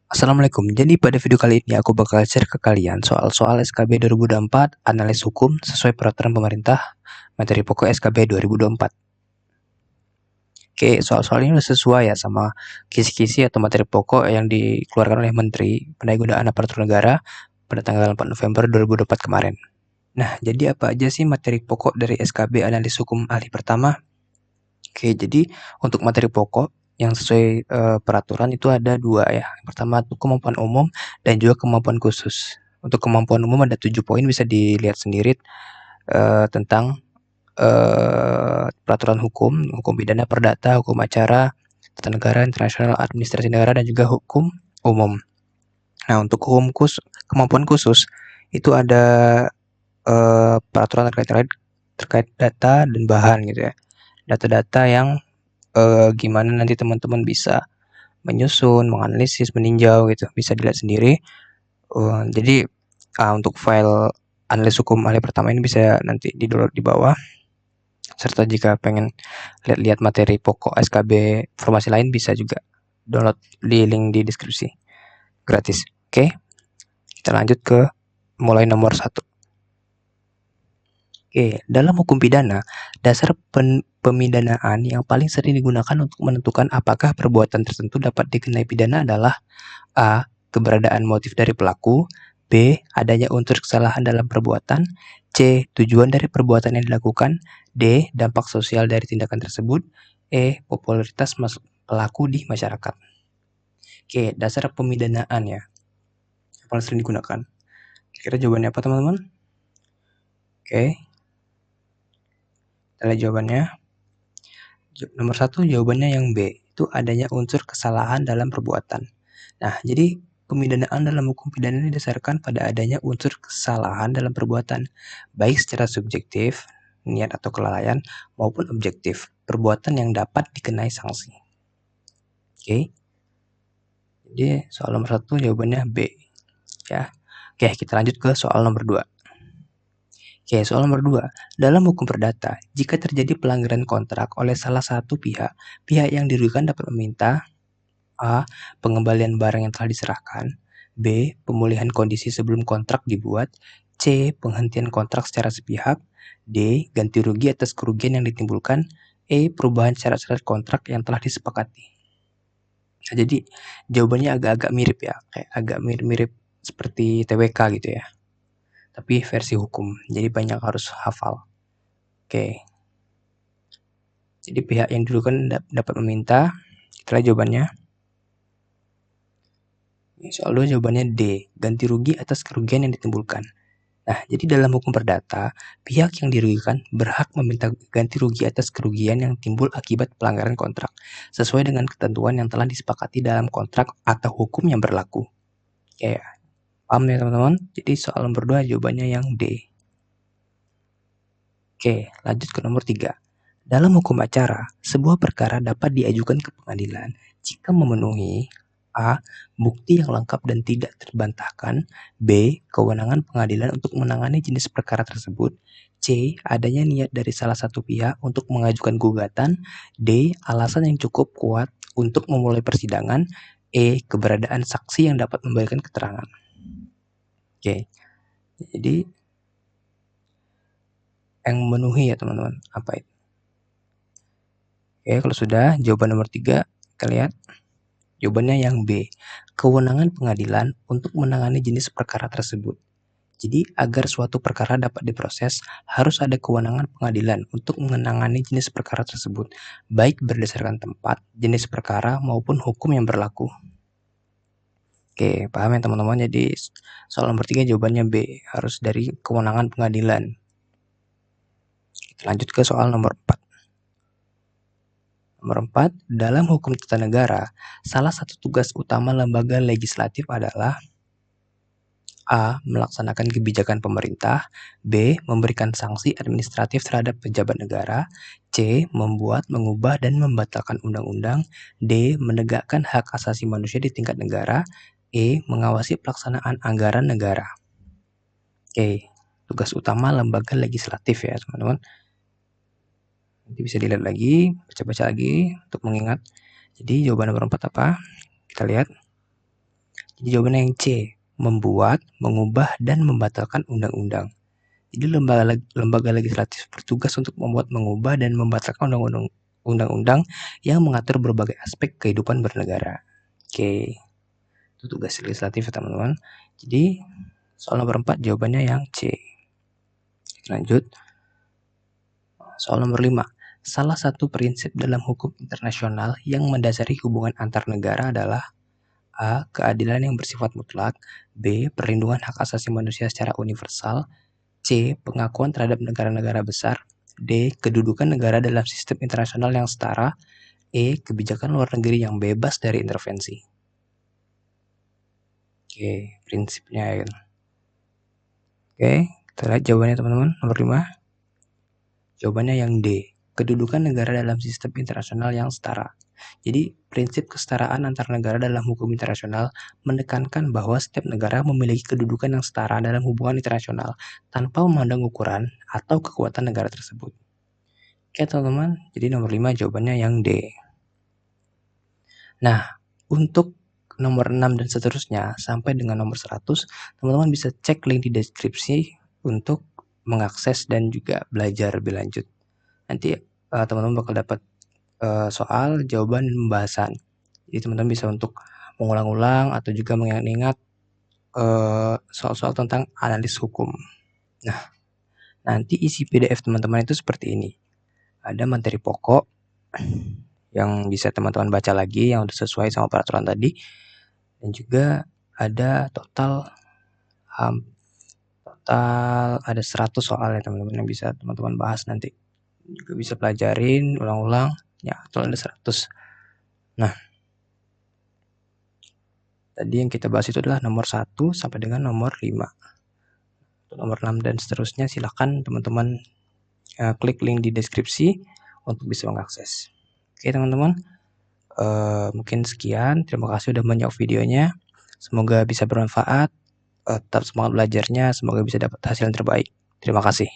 Assalamualaikum. Jadi pada video kali ini aku bakal share ke kalian soal-soal SKB 2024, analis hukum sesuai peraturan pemerintah, materi pokok SKB 2024. Oke, soal-soal ini udah sesuai ya sama kisi-kisi atau materi pokok yang dikeluarkan oleh Menteri Pendayaan Aparatur Negara pada tanggal 4 November 2024 kemarin. Nah, jadi apa aja sih materi pokok dari SKB analis hukum ahli pertama? Oke, jadi untuk materi pokok yang sesuai peraturan itu ada dua ya. Yang pertama itu kemampuan umum dan juga kemampuan khusus. Untuk kemampuan umum ada 7 poin, bisa dilihat sendiri tentang peraturan hukum, hukum pidana perdata, hukum acara, tata negara, internasional, administrasi negara, dan juga hukum umum. Nah, untuk kemampuan khusus itu ada peraturan terkait data dan bahan gitu ya. Data-data yang gimana nanti teman-teman bisa menyusun, menganalisis, meninjau gitu, bisa dilihat sendiri. Jadi untuk file analis hukum ahli pertama ini bisa nanti di-download di bawah. Serta jika pengen lihat-lihat materi pokok SKB informasi lain bisa juga download di link di deskripsi. Gratis. Oke. Kita lanjut ke mulai nomor 1. Oke, dalam hukum pidana, dasar pemidanaan yang paling sering digunakan untuk menentukan apakah perbuatan tertentu dapat dikenai pidana adalah A. Keberadaan motif dari pelaku, B. Adanya unsur kesalahan dalam perbuatan, C. Tujuan dari perbuatan yang dilakukan, D. Dampak sosial dari tindakan tersebut, E. Popularitas pelaku di masyarakat. Oke, dasar pemidanaan ya, yang paling sering digunakan. Kira-kira jawabannya apa teman-teman? Oke, kita lihat jawabannya. Nomor 1 jawabannya yang B, itu adanya unsur kesalahan dalam perbuatan. Nah, jadi pemidanaan dalam hukum pidana ini didasarkan pada adanya unsur kesalahan dalam perbuatan, baik secara subjektif, niat atau kelalaian, maupun objektif, perbuatan yang dapat dikenai sanksi. Oke. Jadi soal nomor 1 jawabannya B. Ya. Oke, kita lanjut ke soal nomor 2. Oke, soal nomor 2. Dalam hukum perdata, jika terjadi pelanggaran kontrak oleh salah satu pihak, pihak yang dirugikan dapat meminta A. Pengembalian barang yang telah diserahkan, B. Pemulihan kondisi sebelum kontrak dibuat, C. Penghentian kontrak secara sepihak, D. Ganti rugi atas kerugian yang ditimbulkan, E. Perubahan syarat-syarat kontrak yang telah disepakati. Nah, jadi jawabannya agak-agak mirip ya, kayak agak mirip-mirip seperti TWK gitu ya, tapi versi hukum, jadi banyak harus hafal. Oke, jadi pihak yang dirugikan dapat meminta. Itulah jawabannya. Soal 2 jawabannya D, ganti rugi atas kerugian yang ditimbulkan. Nah, jadi dalam hukum perdata, pihak yang dirugikan berhak meminta ganti rugi atas kerugian yang timbul akibat pelanggaran kontrak, sesuai dengan ketentuan yang telah disepakati dalam kontrak atau hukum yang berlaku. Ya, paham ya teman-teman? Jadi soal nomor 2 jawabannya yang D. Oke, lanjut ke nomor 3. Dalam hukum acara, sebuah perkara dapat diajukan ke pengadilan jika memenuhi A. Bukti yang lengkap dan tidak terbantahkan, B. Kewenangan pengadilan untuk menangani jenis perkara tersebut, C. Adanya niat dari salah satu pihak untuk mengajukan gugatan, D. Alasan yang cukup kuat untuk memulai persidangan, E. Keberadaan saksi yang dapat memberikan keterangan. Oke, jadi yang memenuhi ya teman-teman, apa itu? Oke, kalau sudah jawaban nomor 3, kita lihat. Jawabannya yang B, kewenangan pengadilan untuk menangani jenis perkara tersebut. Jadi agar suatu perkara dapat diproses, harus ada kewenangan pengadilan untuk menangani jenis perkara tersebut, baik berdasarkan tempat, jenis perkara, maupun hukum yang berlaku. Oke, paham ya teman-teman? Jadi soal nomor 3 jawabannya B, harus dari kewenangan pengadilan. Kita lanjut ke soal nomor 4. Nomor 4, dalam hukum tata negara, salah satu tugas utama lembaga legislatif adalah A. Melaksanakan kebijakan pemerintah, B. Memberikan sanksi administratif terhadap pejabat negara, C. Membuat, mengubah, dan membatalkan undang-undang, D. Menegakkan hak asasi manusia di tingkat negara, E. Mengawasi pelaksanaan anggaran negara. Oke, tugas utama lembaga legislatif ya teman-teman. Nanti bisa dilihat lagi, baca-baca lagi untuk mengingat. Jadi jawaban nomor 4 apa? Kita lihat. Jadi jawabannya yang C, membuat, mengubah, dan membatalkan undang-undang. Jadi lembaga legislatif bertugas untuk membuat, mengubah, dan membatalkan undang-undang yang mengatur berbagai aspek kehidupan bernegara. Oke, itu tugas legislatif ya teman-teman. Jadi soal nomor 4 jawabannya yang C. Lanjut. Soal nomor 5. Salah satu prinsip dalam hukum internasional yang mendasari hubungan antar negara adalah A. Keadilan yang bersifat mutlak. B. Perlindungan hak asasi manusia secara universal. C. Pengakuan terhadap negara-negara besar. D. Kedudukan negara dalam sistem internasional yang setara. E. Kebijakan luar negeri yang bebas dari intervensi. Oke, prinsipnya ya. Oke, kita lihat jawabannya teman-teman. Nomor 5. Jawabannya yang D. Kedudukan negara dalam sistem internasional yang setara. Jadi, prinsip kesetaraan antar negara dalam hukum internasional menekankan bahwa setiap negara memiliki kedudukan yang setara dalam hubungan internasional tanpa memandang ukuran atau kekuatan negara tersebut. Oke teman-teman, jadi nomor 5 jawabannya yang D. Nah, untuk nomor 6 dan seterusnya sampai dengan nomor 100, teman-teman bisa cek link di deskripsi untuk mengakses dan juga belajar lebih lanjut. Nanti teman-teman bakal dapat soal, jawaban, dan pembahasan. Jadi teman-teman bisa untuk mengulang-ulang atau juga mengingat soal-soal tentang analis hukum. Nah, nanti isi PDF teman-teman itu seperti ini. Ada materi pokok yang bisa teman-teman baca lagi yang udah sesuai sama peraturan tadi. Dan juga ada total ada 100 soal ya teman-teman yang bisa teman-teman bahas nanti. Juga bisa pelajarin, ulang-ulang. Ya, total ada 100. Nah, tadi yang kita bahas itu adalah nomor 1 sampai dengan nomor 5. Untuk nomor 6 dan seterusnya silahkan teman-teman klik link di deskripsi untuk bisa mengakses. Oke teman-teman, mungkin sekian. Terima kasih sudah menyimak videonya. Semoga bisa bermanfaat. Tetap semangat belajarnya. Semoga bisa dapat hasil yang terbaik. Terima kasih.